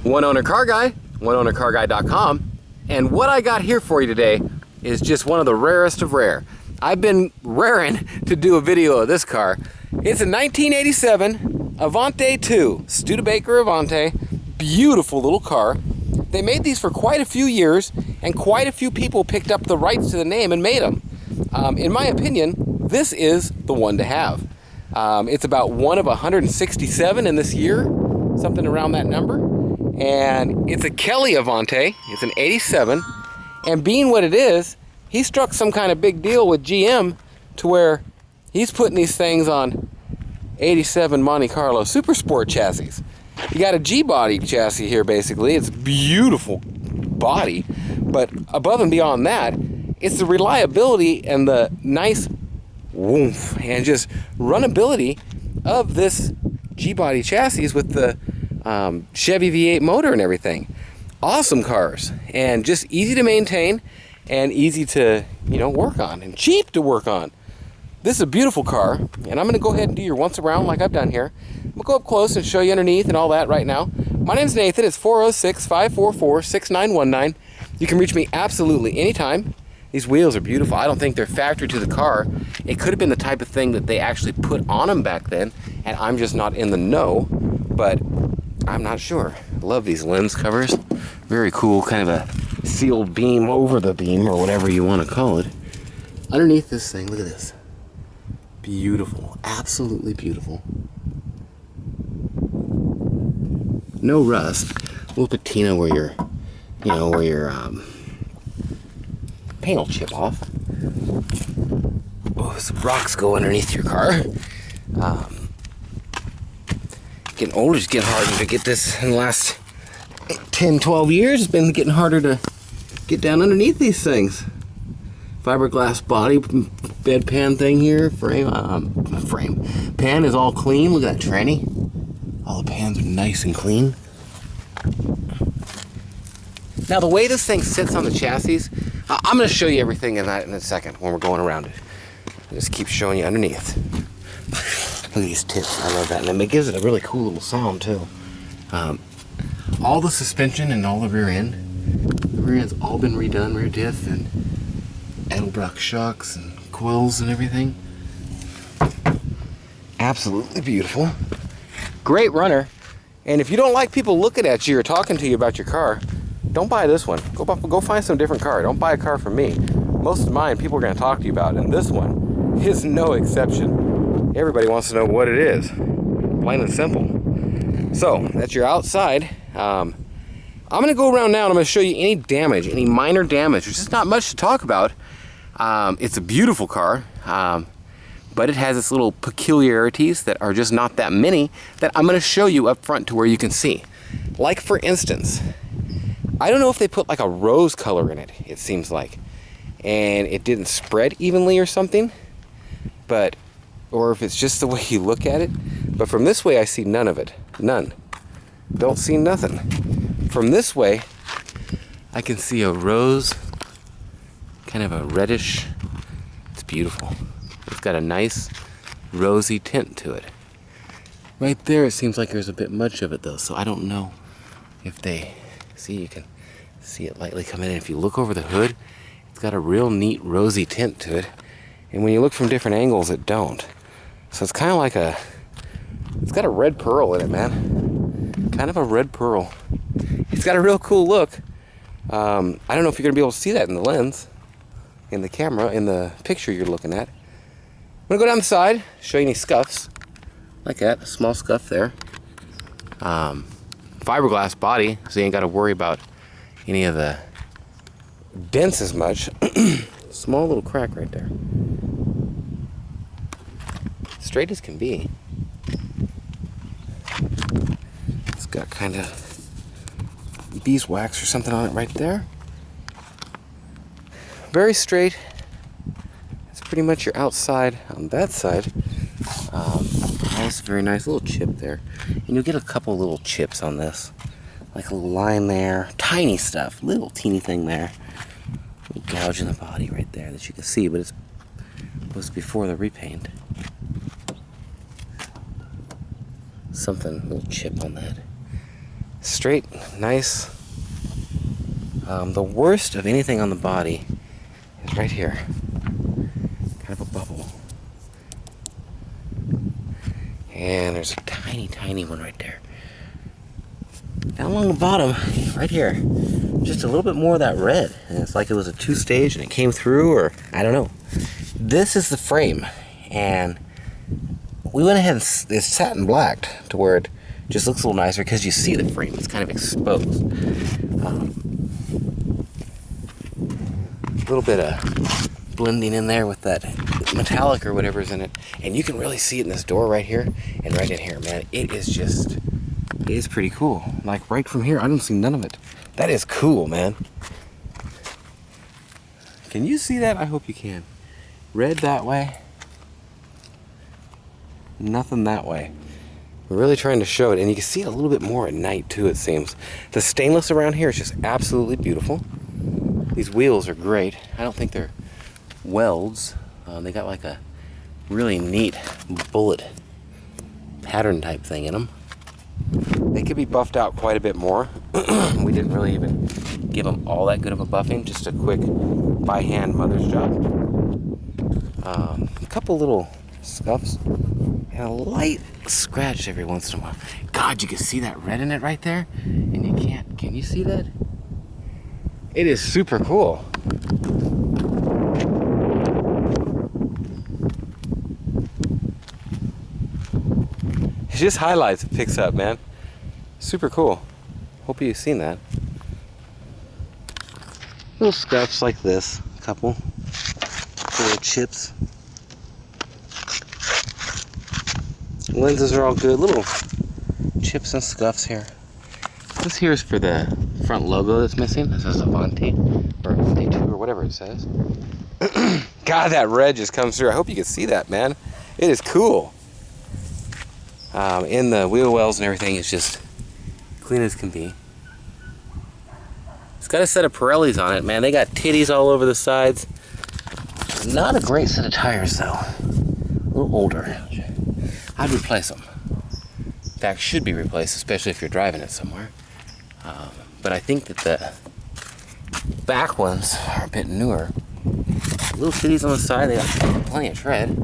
One owner car guy, oneownercarguy.com, and what I got here for you today is just one of the rarest of rare. I've been raring to do a video of this car. It's a 1987 Avanti 2, Studebaker Avanti, beautiful little car. They made these for quite a few years, and quite a few people picked up the rights to the name and made them. In my opinion, this is the one to have. It's about one of 167 in this year, something around that number. And it's a Kelly Avanti, it's an 87, and being what it is, he struck some kind of big deal with GM to where he's putting these things on 87 Monte Carlo Super Sport chassis. You got a G-body chassis here basically, it's beautiful body, but above and beyond that, it's the reliability and the nice woof and just runnability of this G-body chassis with the Chevy V8 motor and everything. Awesome cars, and just easy to maintain and easy to, work on, and cheap to work on. This is a beautiful car, and I'm going to go ahead and do your once around like I've done here. We'll go up close and show you underneath and all that right now. My name's Nathan. It's 406-544-6919. You can reach me absolutely anytime. These wheels are beautiful. I don't think they're factory to the car. It could have been the type of thing that they actually put on them back then, and I'm just not in the know, but I'm not sure. I love these lens covers. Very cool, kind of a sealed beam over the beam, or whatever you want to call it. Underneath this thing, look at this. Beautiful, absolutely beautiful. No rust. A little patina where your, paint will chip off. Oh, some rocks go underneath your car. Getting older, just getting harder to get this in the last 10, 12 years. It's been getting harder to get down underneath these things. Fiberglass body bedpan thing here. Pan is all clean. Look at that tranny. All the pans are nice and clean. Now the way this thing sits on the chassis, I'm going to show you everything in a second when we're going around it. I'll just keep showing you underneath. Look at these tips. I love that. And it gives it a really cool little sound too. All the suspension and all the rear end. The rear end's all been redone, rear diff and Edelbrock shocks and coils and everything. Absolutely beautiful. Great runner. And if you don't like people looking at you or talking to you about your car, don't buy this one. Go find some different car. Don't buy a car from me. Most of mine people are going to talk to you about, and this one is no exception. Everybody wants to know what it is. Plain and simple. So that's your outside. I'm going to go around now and I'm going to show you any damage, any minor damage. There's just not much to talk about. It's a beautiful car, but it has its little peculiarities that are just not that many that I'm going to show you up front to where you can see. Like for instance, I don't know if they put like a rose color in it, it seems like, and it didn't spread evenly or something, or if it's just the way you look at it. But from this way I see none of it. None. Don't see nothing. From this way I can see a rose, kind of a reddish. It's beautiful. It's got a nice rosy tint to it. Right there it seems like there's a bit much of it though, so I don't know if they see. You can see it lightly coming in. If you look over the hood, it's got a real neat rosy tint to it, and when you look from different angles it don't. So it's kind of like it's got a red pearl in it, man. Kind of a red pearl. It's got a real cool look. I don't know if you're gonna be able to see that in the lens, in the camera, in the picture you're looking at. I'm gonna go down the side, show you any scuffs. Like that, a small scuff there. Fiberglass body, so you ain't gotta worry about any of the dents as much. Small little crack right there. Straight as can be. It's got kind of beeswax or something on it right there. Very straight. It's pretty much your outside on that side. Nice, very nice little chip there. And you'll get a couple little chips on this. Like a little line there. Tiny stuff. Little teeny thing there. Little gouge in the body right there that you can see, but it was before the repaint. Something, little chip on that. Straight, nice. The worst of anything on the body is right here. Kind of a bubble. And there's a tiny, tiny one right there. Down along the bottom, right here, just a little bit more of that red. And it's like it was a two-stage and it came through, or I don't know. This is the frame, and we went ahead and it's satin blacked to where it just looks a little nicer because you see the frame. It's kind of exposed. A little bit of blending in there with that metallic or whatever's in it, and you can really see it in this door right here and right in here, man. It is pretty cool. Like right from here, I don't see none of it. That is cool, man. Can you see that? I hope you can. Red that way, nothing that way. We're really trying to show it, and you can see it a little bit more at night too, it seems. The stainless around here is just absolutely beautiful. These wheels are great. I don't think they're welds. They got like a really neat bullet pattern type thing in them. They could be buffed out quite a bit more. We didn't really even give them all that good of a buffing, just a quick by hand mother's job. A couple little scuffs and a light scratch every once in a while. God, you can see that red in it right there, and you can't. Can you see that? It is super cool. It just highlights, it picks up, man. Super cool. Hope you've seen that. Little scuffs like this, a couple. Little chips. Lenses are all good. Little chips and scuffs here. This here is for the front logo that's missing. This is Avanti, or Avanti 2, or whatever it says. God, that red just comes through. I hope you can see that, man. It is cool. In the wheel wells and everything, it's just clean as can be. It's got a set of Pirellis on it, man. They got titties all over the sides. Not a great set of tires, though. A little older. I'd replace them. In fact, should be replaced, especially if you're driving it somewhere. But I think that the back ones are a bit newer. Little titties on the side, they got plenty of tread.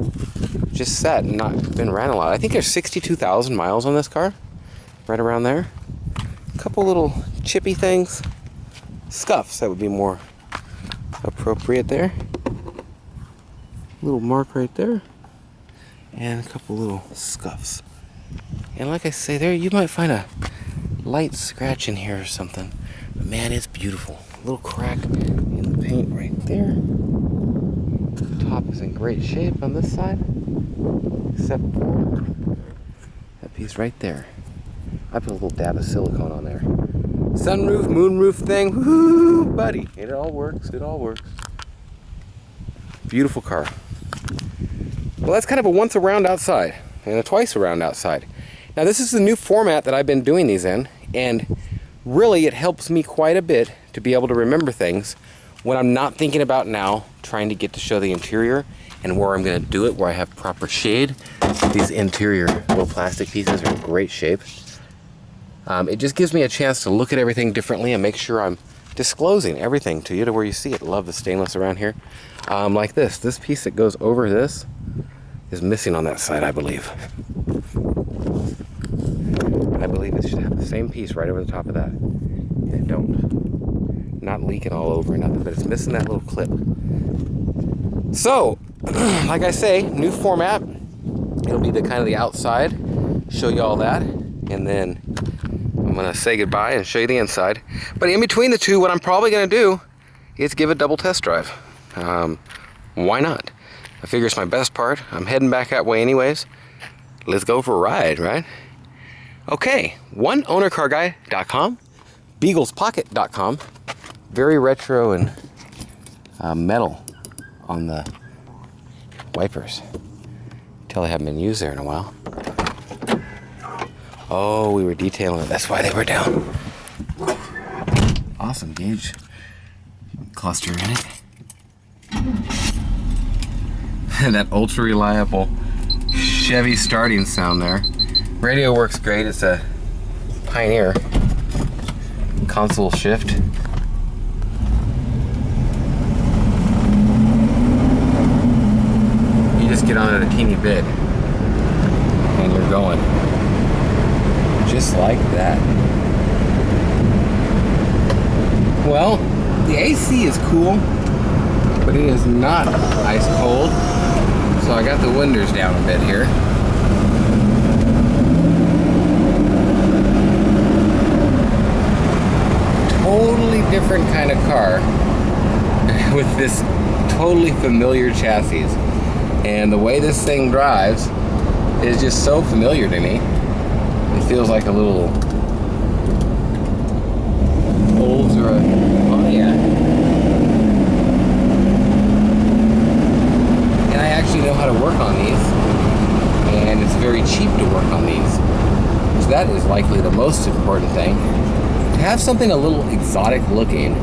Just sat and not been ran a lot. I think there's 62,000 miles on this car. Right around there. A couple little chippy things. Scuffs, that would be more appropriate there. Little mark right there. And a couple little scuffs. And like I say there, you might find a light scratch in here or something. But man, it's beautiful. A little crack in the paint right there. The top is in great shape on this side. Except for that piece right there. I put a little dab of silicone on there. Sunroof, moonroof thing. Woo, buddy. It all works. It all works. Beautiful car. Well, that's kind of a once around outside and a twice around outside. Now, this is the new format that I've been doing these in, and really it helps me quite a bit to be able to remember things when I'm not thinking about now trying to get to show the interior and where I'm going to do it, where I have proper shade. These interior little plastic pieces are in great shape. It just gives me a chance to look at everything differently and make sure I'm disclosing everything to you to where you see it. Love the stainless around here. Like this piece that goes over this is missing on that side, I believe. I believe it should have the same piece right over the top of that. And it don't. Not leaking all over or nothing, but it's missing that little clip. So, like I say, new format. It'll be the kind of the outside. Show you all that. And then I'm gonna say goodbye and show you the inside. But in between the two, what I'm probably gonna do is give a double test drive. Why not? I figure it's my best part. I'm heading back that way anyways. Let's go for a ride, right? Okay, oneownercarguy.com, beaglespocket.com. Very retro and metal on the wipers. Tell they haven't been used there in a while. Oh, we were detailing it. That's why they were down. Awesome gauge cluster in it. And that ultra reliable Chevy starting sound there. Radio works great. It's a Pioneer. console shift. You just get on it a teeny bit and you're going. Just like that. Well, the AC is cool, but it is not ice cold. So I got the windows down a bit here. Totally different kind of car with this totally familiar chassis. And the way this thing drives is just so familiar to me. It feels like a little Olds or a Pontiac. And I actually know how to work on these, and it's very cheap to work on these. So that is likely the most important thing. To have something a little exotic looking,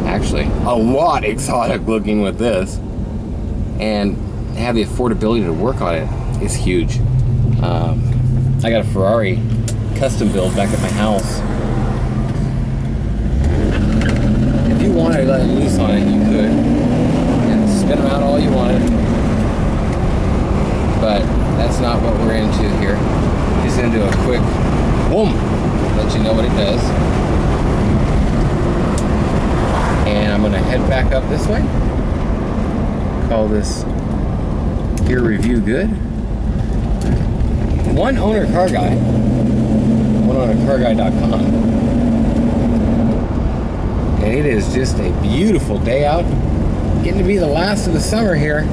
actually a lot exotic looking with this, and have the affordability to work on it is huge. I got a Ferrari custom build back at my house. If you wanted to let it loose on it, you could, and spin them out all you wanted. But that's not what we're into here. Just into a quick boom, let you know what it does. And I'm gonna head back up this way. Call this Gear Review Good. One Owner Car Guy. OneOwnerCarGuy.com. And it is just a beautiful day out. Getting to be the last of the summer here.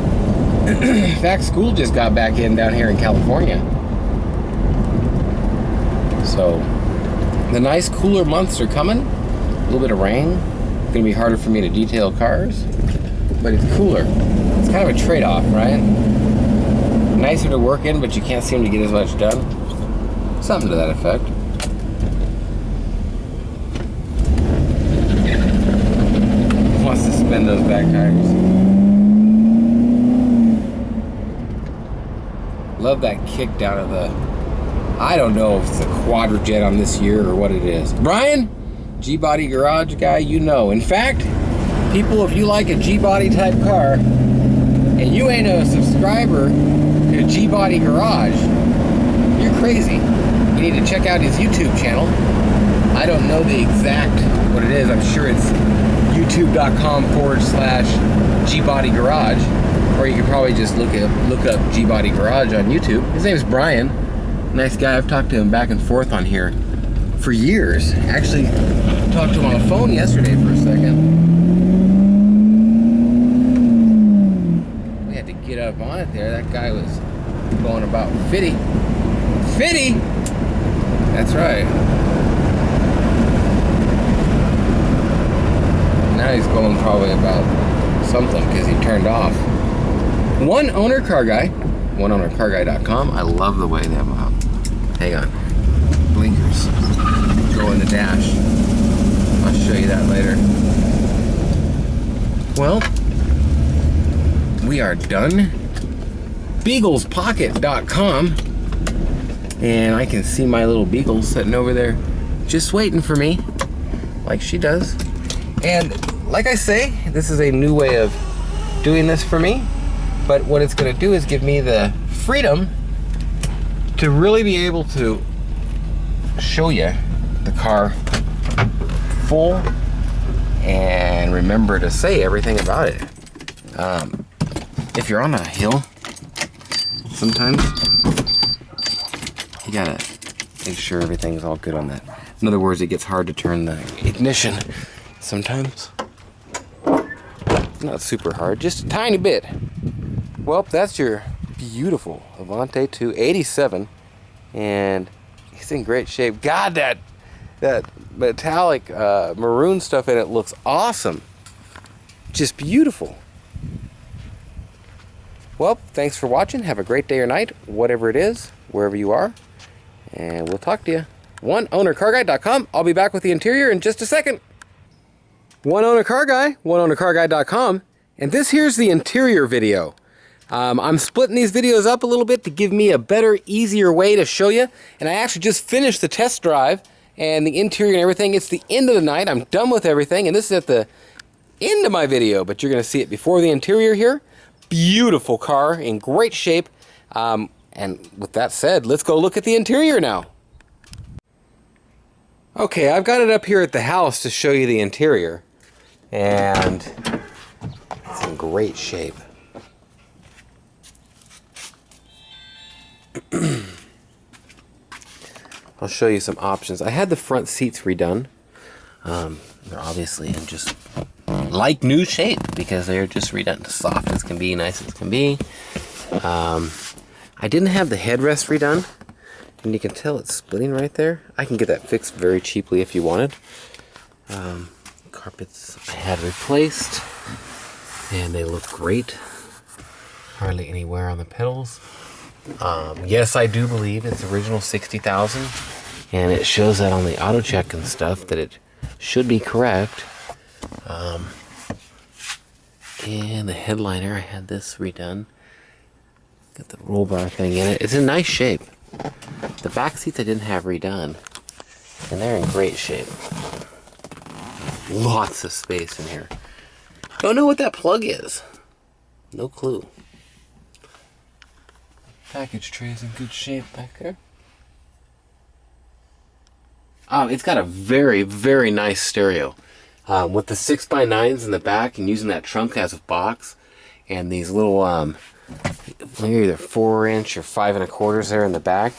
In fact, school just got back in down here in California. So the nice cooler months are coming. A little bit of rain. It's gonna be harder for me to detail cars, but it's cooler. It's kind of a trade-off, right? Nicer to work in, but you can't seem to get as much done. Something to that effect. Wants to spin those back tires. Love that kick down of the, I don't know if it's a quadrajet on this year or what it is. Brian, G-Body Garage guy, you know. In fact, people, if you like a G-Body type car and you ain't a subscriber to G-Body Garage, you're crazy. You need to check out his YouTube channel. I don't know the exact what it is. I'm sure it's youtube.com/G-Body Garage, or you could probably just look up G-Body Garage on YouTube. His name's Brian. Nice guy. I've talked to him back and forth on here for years. Actually, talked to him on the phone yesterday for a second. We had to get up on it there. That guy was going about 50. 50? That's right. Now he's going probably about something because he turned off. One Owner Car Guy, OneOwnerCarGuy.com. I love the way them hang on, blinkers go in the dash. I'll show you that later. Well, we are done. BeaglesPocket.com, and I can see my little beagle sitting over there just waiting for me, like she does. And like I say, this is a new way of doing this for me, but what it's going to do is give me the freedom to really be able to show you the car full and remember to say everything about it. If you're on a hill, sometimes you gotta make sure everything's all good on that. In other words, it gets hard to turn the ignition sometimes. Not super hard, just a tiny bit. Well, that's your beautiful Avanti 287, and it's in great shape. God, that metallic maroon stuff in it looks awesome. Just beautiful. Well, thanks for watching. Have a great day or night, whatever it is, wherever you are, and we'll talk to you. OneOwnerCarGuy.com. I'll be back with the interior in just a second. One Owner Car Guy, OneOwnerCarGuy.com, and this here's the interior video. I'm splitting these videos up a little bit to give me a better, easier way to show you, and I actually just finished the test drive, and the interior and everything. It's the end of the night. I'm done with everything, and this is at the end of my video, but you're going to see it before the interior here. Beautiful car, in great shape. And with that said, let's go look at the interior now. Okay, I've got it up here at the house to show you the interior, and it's in great shape. I'll show you some options. I had the front seats redone. They're obviously in just like new shape because they're just redone. Soft as can be, nice as can be. I didn't have the headrest redone, and you can tell it's splitting right there. I can get that fixed very cheaply if you wanted. Carpets I had replaced, and they look great. Hardly any wear on the pedals. Yes, I do believe it's original 60,000, and it shows that on the auto check and stuff that it should be correct. And the headliner, I had this redone. Got the roll bar thing in it. It's in nice shape. The back seats I didn't have redone, and they're in great shape. Lots of space in here. Don't know what that plug is. No clue. Package tray is in good shape back there. It's got a very, very nice stereo. With the 6x9s in the back and using that trunk as a box, and these little either 4-inch or 5 1/4 there in the back,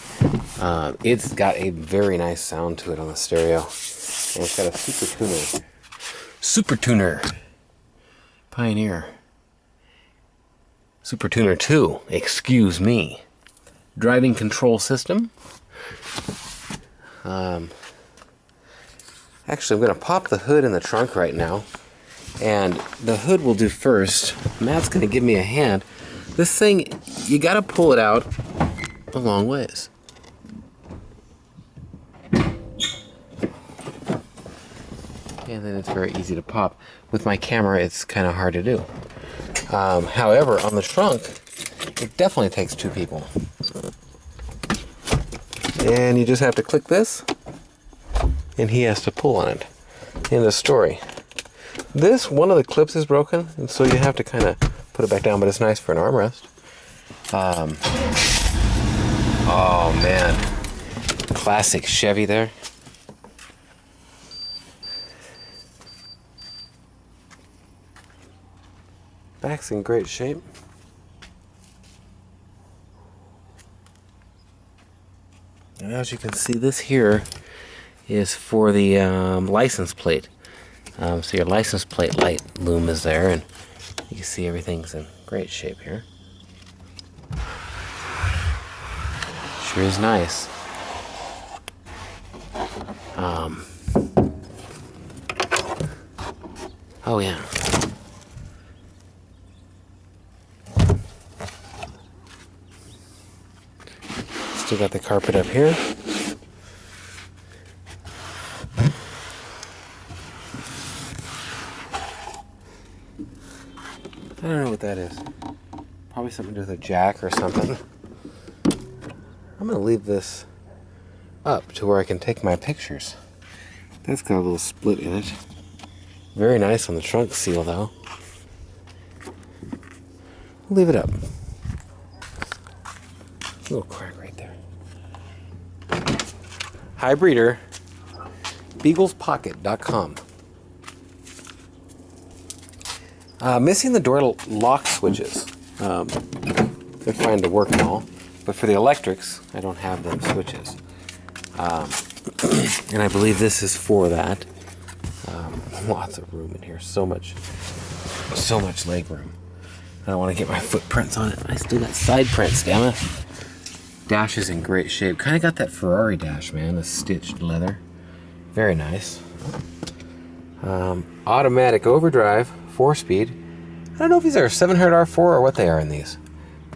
it's got a very nice sound to it on the stereo, and it's got a super tuner Pioneer Super Tuner 2, excuse me. Driving control system. Actually, I'm going to pop the hood in the trunk right now, and the hood will do first. Matt's going to give me a hand. This thing, you got to pull it out a long ways. And then it's very easy to pop. With my camera, it's kind of hard to do. However, on the trunk, it definitely takes 2 people. And you just have to click this, and he has to pull on it. End of story. One of the clips is broken, and so you have to kind of put it back down, but it's nice for an armrest. Oh man, classic Chevy there. Back's in great shape. And as you can see, this here is for the license plate. So your license plate light loom is there, and you can see everything's in great shape here. Sure is nice. Oh yeah. Still got the carpet up here. I don't know what that is. Probably something to do with a jack or something. I'm going to leave this up to where I can take my pictures. That's got a little split in it. Very nice on the trunk seal though. Leave it up. A little crack right there. Hi breeder. BeaglesPocket.com. Missing the door lock switches. They're fine to work and all, but for the electrics, I don't have them switches. And I believe this is for that. Lots of room in here. So much leg room. I don't want to get my footprints on it. I still got side prints, damn it. Dash is in great shape. Kind of got that Ferrari dash, man. The stitched leather. Very nice. Automatic overdrive, 4-speed. I don't know if these are 700R4 or what they are in these.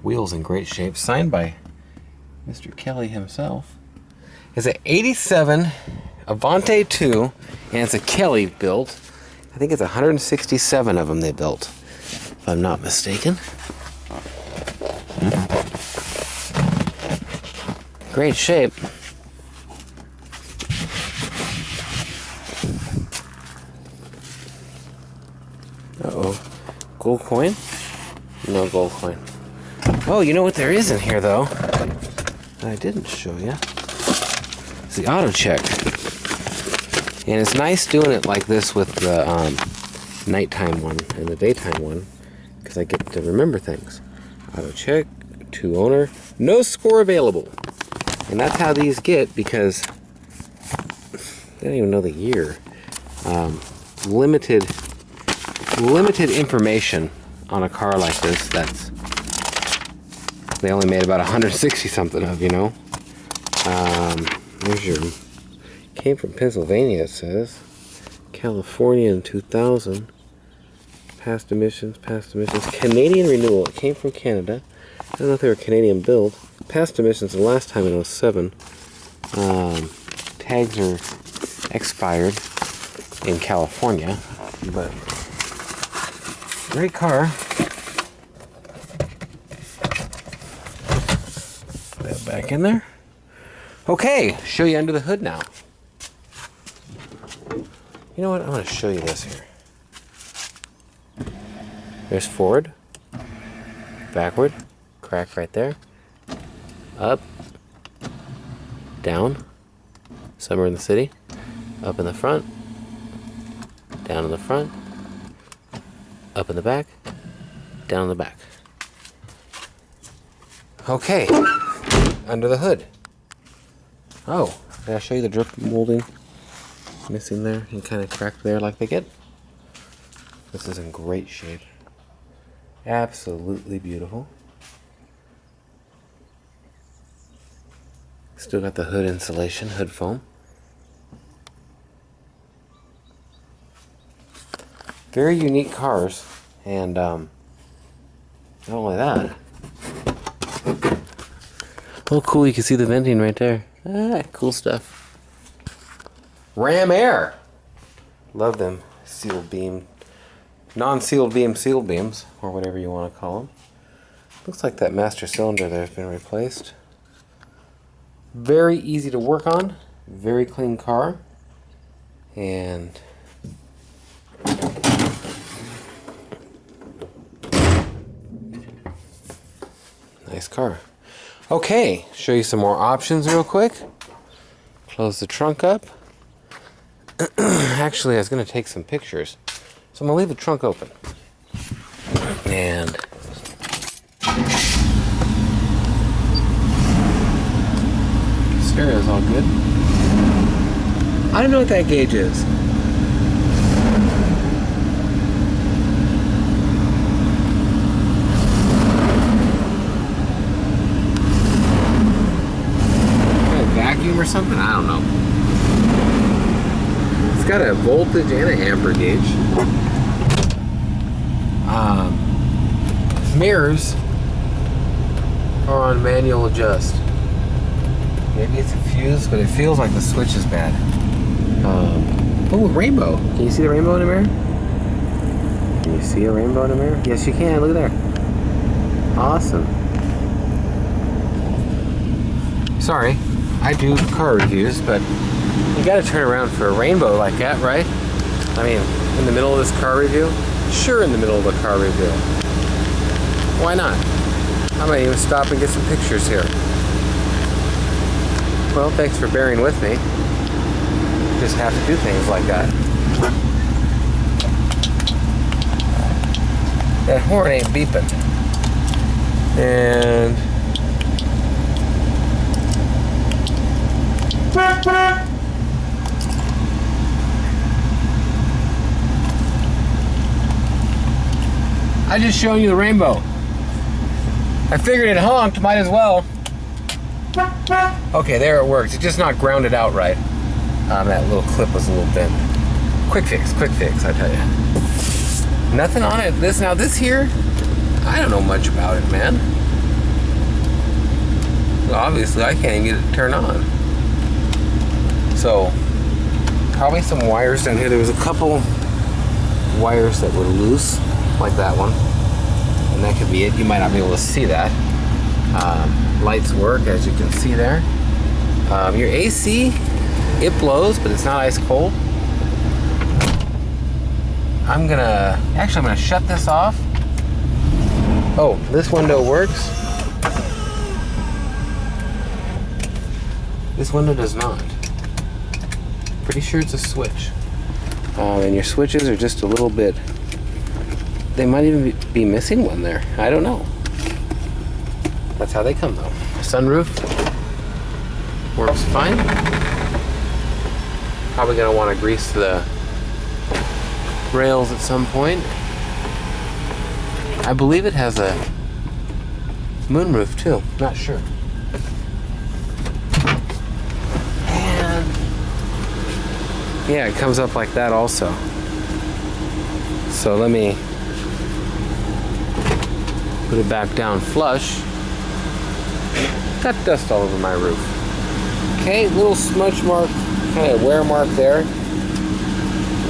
Wheels in great shape. Signed by Mr. Kelly himself. It's an 87 Avanti 2, and it's a Kelly built. I think it's 167 of them they built, if I'm not mistaken. Great shape. Gold coin? No gold coin. Oh, you know what there is in here, though? That I didn't show you. It's the auto check. And it's nice doing it like this with the nighttime one and the daytime one, because I get to remember things. Auto check, to owner, no score available. And that's how these get, because they don't even know the year. Limited information on a car like this. They only made about 160 something of, you know. There's your, came from Pennsylvania, it says. California in 2000. Past emissions. Canadian renewal, it came from Canada. I don't know if they were Canadian build. Past emissions the last time in 07. Tags are expired in California, but great car. Put that back in there. Okay, show you under the hood now. You know what? I'm going to show you this here. There's forward, backward, crack right there, up, down, summer in the city, up in the front, down in the front, up in the back, down in the back. Okay, under the hood. Oh, did I show you the drip molding missing there and kind of cracked there like they get? This is in great shape. Absolutely beautiful. Still got the hood insulation, hood foam. Very unique cars, and not only that. Oh, cool! You can see the venting right there. Ah, cool stuff. Ram Air. Love them sealed beam, non-sealed beam, sealed beams, or whatever you want to call them. Looks like that master cylinder there has been replaced. Very easy to work on. Very clean car, and nice car. Okay, show you some more options real quick. Close the trunk up. Actually, I was going to take some pictures, so I'm going to leave the trunk open. And stereo's all good. I don't know what that gauge is. Vacuum or something? I don't know. It's got a voltage and an amper gauge. Mirrors are on manual adjust. Maybe it's a fuse, but it feels like the switch is bad. Oh, rainbow. Can you see the rainbow in the mirror? Can you see a rainbow in the mirror? Yes, you can. Look at there. Awesome. Sorry. I do car reviews, but you gotta turn around for a rainbow like that, right? I mean, in the middle of this car review? Sure, in the middle of a car review. Why not? I might even stop and get some pictures here. Well, thanks for bearing with me. Just have to do things like that. That horn ain't beeping. And I just showed you the rainbow. I figured it honked, might as well. Okay, there it works. It's just not grounded out right. That little clip was a little bent. Quick fix, I tell you. Nothing on it. This here, I don't know much about it, man. Well, obviously, I can't even get it to turn on. So, probably some wires down here. There was a couple wires that were loose, like that one. And that could be it. You might not be able to see that. Lights work, as you can see there. Your AC, it blows, but it's not ice cold. I'm gonna shut this off Oh, this window works. This window does not. Pretty sure it's a switch. And your switches are just a little bit... They might even be missing one there. I don't know. That's how they come though. Sunroof works fine. Probably gonna want to grease the rails at some point. I believe it has a moonroof too. Not sure. And yeah, it comes up like that also. So let me put it back down flush. Got dust all over my roof. Okay, little smudge mark, kind of wear mark there.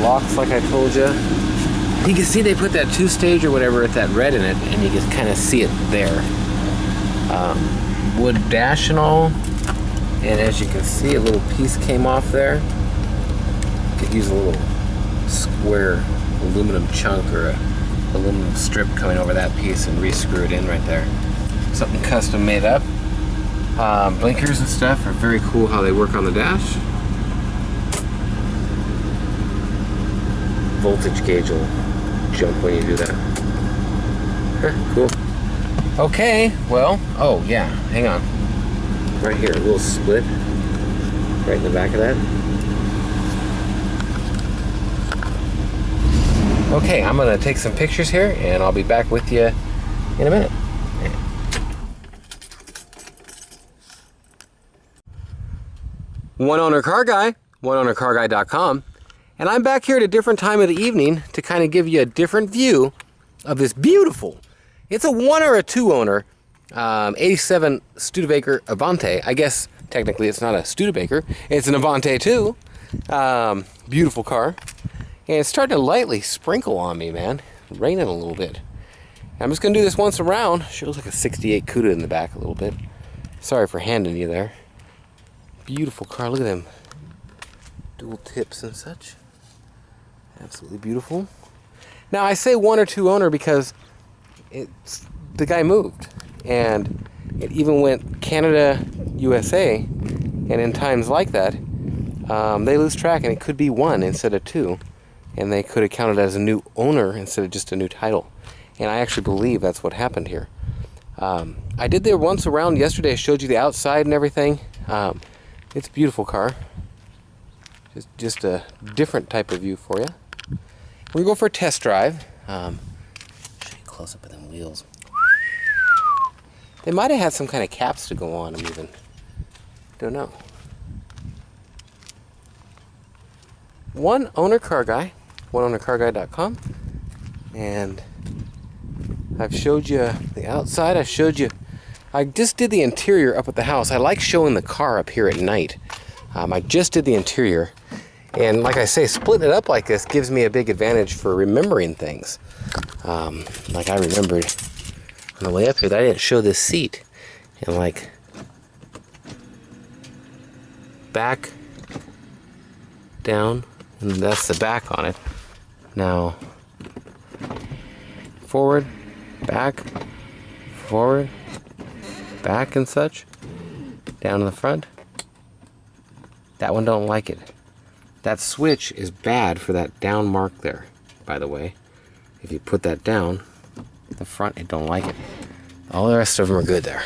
Locks like I told you. You can see they put that 2-stage or whatever with that red in it, and you can kind of see it there. Wood dash and all. And as you can see, a little piece came off there. You could use a little square aluminum chunk or a aluminum strip coming over that piece and re-screw it in right there. Something custom made up. Blinkers and stuff are very cool how they work on the dash. Voltage gauge will jump when you do that. Cool. Okay, well, oh yeah, hang on. Right here, a little split right in the back of that. Okay, I'm gonna take some pictures here and I'll be back with you in a minute. One Owner Car Guy, oneownercarguy.com, and I'm back here at a different time of the evening to kind of give you a different view of this beautiful, it's a 1 or a 2 owner, 87 Studebaker Avanti. I guess technically it's not a Studebaker, it's an Avanti too. Beautiful car. And it's starting to lightly sprinkle on me, man. Raining a little bit. I'm just gonna do this once around. Shows like a 68 Cuda in the back a little bit. Sorry for handing you there. Beautiful car, look at them. Dual tips and such. Absolutely beautiful. Now I say 1 or 2 owner because the guy moved. And it even went Canada, USA. And in times like that, they lose track and it could be 1 instead of 2. And they could have counted as a new owner instead of just a new title. And I actually believe that's what happened here. I did there once around yesterday. I showed you the outside and everything. It's a beautiful car. Just a different type of view for you. We're going to go for a test drive. Show you close up of them wheels. They might have had some kind of caps to go on them even. Don't know. One Owner Car Guy, oneownercarguy.com, and I've showed you the outside. I just did the interior up at the house. I like showing the car up here at night. I just did the interior, and like I say, splitting it up like this gives me a big advantage for remembering things. Like I remembered on the way up here that I didn't show this seat, and like back, down, and that's the back on it. Now, forward, back, forward, back and such, down in the front. That one don't like it. That switch is bad for that down mark there, by the way. If you put that down, the front, it don't like it. All the rest of them are good there.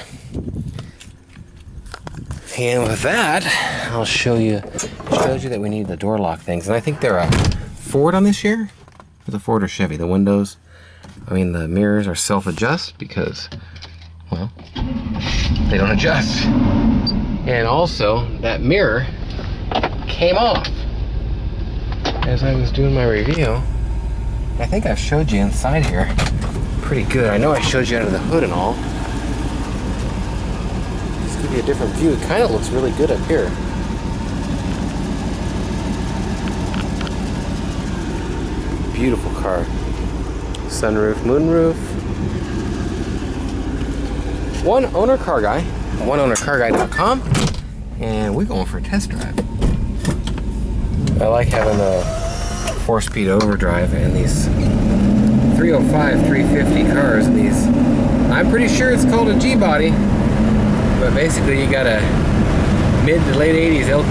And with that, I'll showed you that we need the door lock things. And I think they're a Ford on this year. Is a Ford or Chevy? The windows, the mirrors are self-adjust because, well, they don't adjust. And also, that mirror came off as I was doing my review. I think I've showed you inside here pretty good. I know I showed you under the hood and all. Just give you a different view. It kind of looks really good up here. Beautiful car. Sunroof, moonroof. One Owner Car Guy, oneownercarguy.com, and we're going for a test drive. I like having the 4-speed overdrive in these 305, 350 cars, and these I'm pretty sure it's called a G-body, but basically you got a mid to late 80s El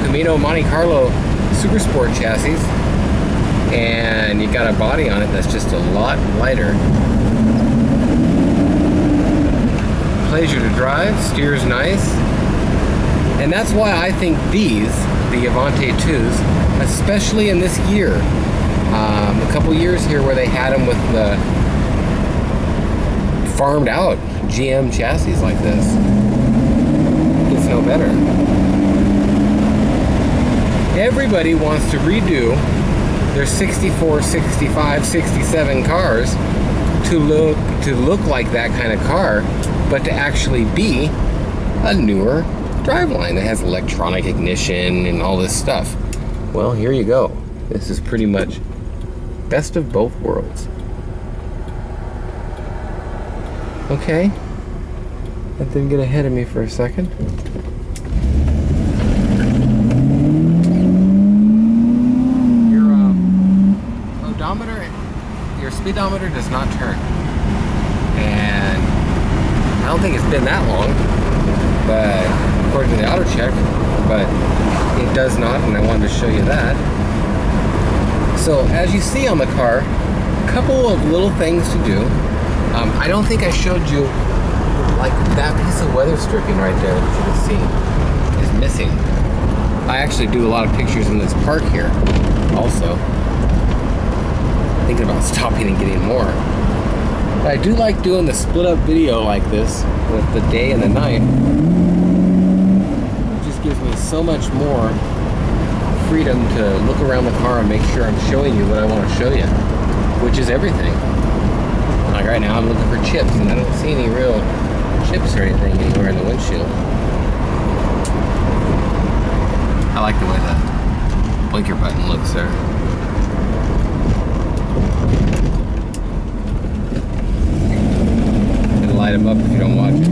Camino Monte Carlo Super Sport chassis, and you got a body on it that's just a lot lighter. Pleasure to drive, steers nice, and that's why I think these, the Avanti 2s, especially in this year, a couple years here where they had them with the farmed out GM chassis like this, gets no better. Everybody wants to redo their 64, 65, 67 cars to look like that kind of car, but to actually be a newer driveline that has electronic ignition and all this stuff. Well, here you go. This is pretty much best of both worlds. Okay, that didn't get ahead of me for a second. Your odometer, your speedometer does not turn, and I don't think it's been that long, but according to the auto check, but it does not, and I wanted to show you that. So as you see on the car, a couple of little things to do. I don't think I showed you, like, that piece of weather stripping right there that you can see is missing. I actually do a lot of pictures in this park here also. Thinking about stopping and getting more. But I do like doing the split up video like this with the day and the night. It just gives me so much more freedom to look around the car and make sure I'm showing you what I want to show you, which is everything. Like right now I'm looking for chips and I don't see any real chips or anything anywhere in the windshield. I like the way the blinker button looks there. It'll light them up if you don't watch it.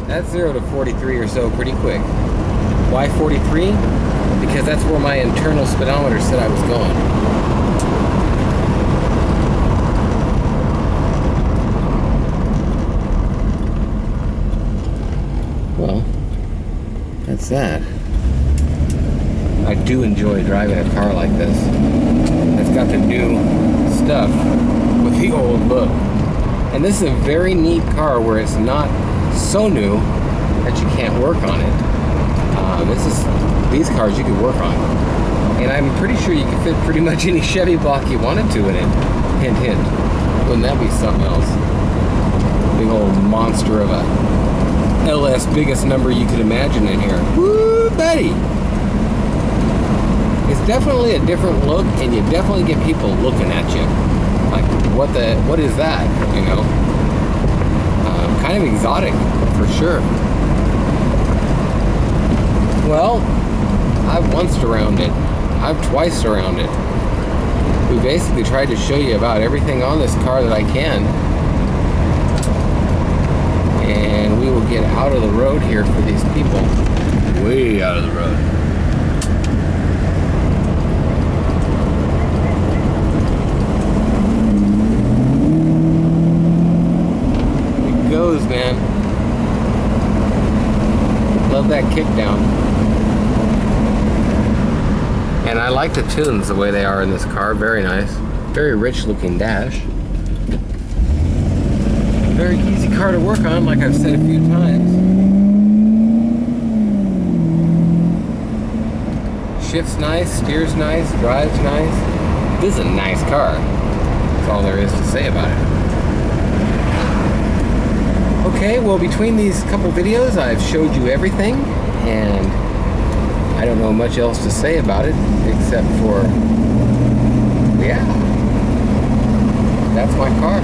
That's 0 to 43 or so pretty quick. Why 43? Because that's where my internal speedometer said I was going. Well, that's that. I do enjoy driving a car like this. It's got the new stuff with the old look. And this is a very neat car where it's not so new that you can't work on it. These cars you can work on. And I'm pretty sure you can fit pretty much any Chevy block you wanted to in it. Hint, hint. Wouldn't that be something else? Big old monster of a LS, biggest number you could imagine in here. Woo, buddy! It's definitely a different look, and you definitely get people looking at you. Like, what is that, you know? Kind of exotic, for sure. Well, I've once around it. I've twice around it. We basically tried to show you about everything on this car that I can. And we will get out of the road here for these people. Way out of the road. It goes, man. Love that kick down. And I like the tunes the way they are in this car. Very nice. Very rich looking dash. Very easy car to work on, like I've said a few times. Shifts nice, steers nice, drives nice. This is a nice car. That's all there is to say about it. Okay, well, between these couple videos I've showed you everything, and I don't know much else to say about it except for, yeah, that's my car.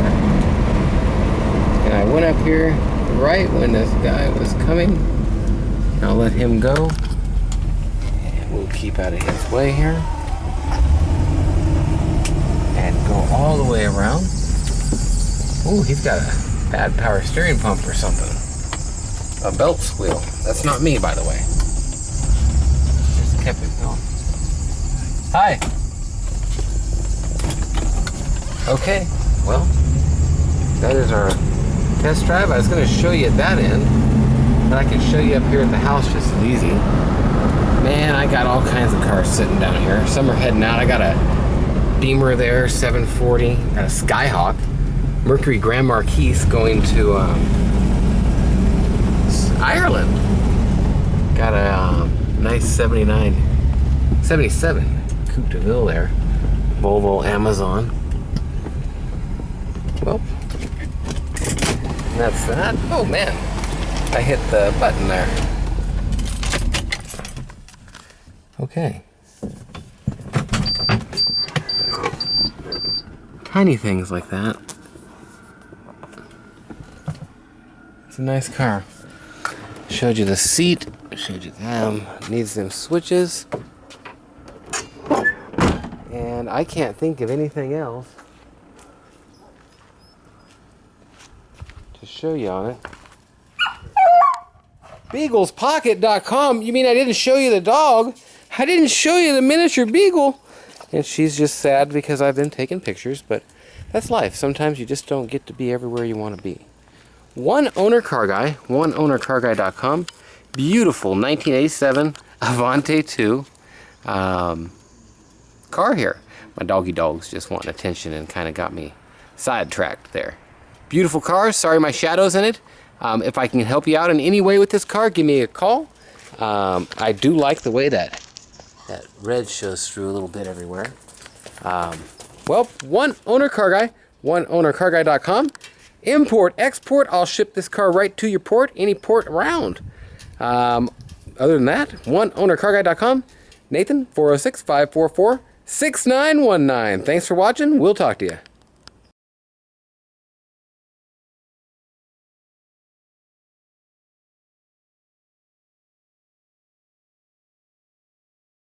And I went up here right when this guy was coming. I'll let him go, and we'll keep out of his way here and go all the way around. Ooh, he's got a bad power steering pump or something. A belt squeal. That's not me, by the way. Just kept it going. Hi. Okay, well, that is our test drive. I was going to show you at that end, but I can show you up here at the house just as easy. Man, I got all kinds of cars sitting down here. Some are heading out. I got a Beamer there, 740. Got a Skyhawk. Mercury Grand Marquis going to Ireland. Got a nice 77 Coupe de Ville there. Volvo Amazon. Well, that's that. Oh man, I hit the button there. Okay. Tiny things like that. It's a nice car. Showed you the seat. Showed you them. Needs them switches. And I can't think of anything else to show you on it. BeaglesPocket.com. You mean I didn't show you the dog? I didn't show you the miniature beagle. And she's just sad because I've been taking pictures, but that's life. Sometimes you just don't get to be everywhere you want to be. One Owner Car Guy, oneownercarguy.com. Beautiful 1987 Avanti 2 car here. My dog's just wanting attention and kind of got me sidetracked there. Beautiful car. Sorry my shadow's in it. If I can help you out in any way with this car, give me a call. I do like the way that red shows through a little bit everywhere. Well, One Owner Car Guy, oneownercarguy.com. Import, export, I'll ship this car right to your port, any port around. Other than that, oneownercarguy.com. Nathan, 406-544-6919. Thanks for watching. We'll talk to you.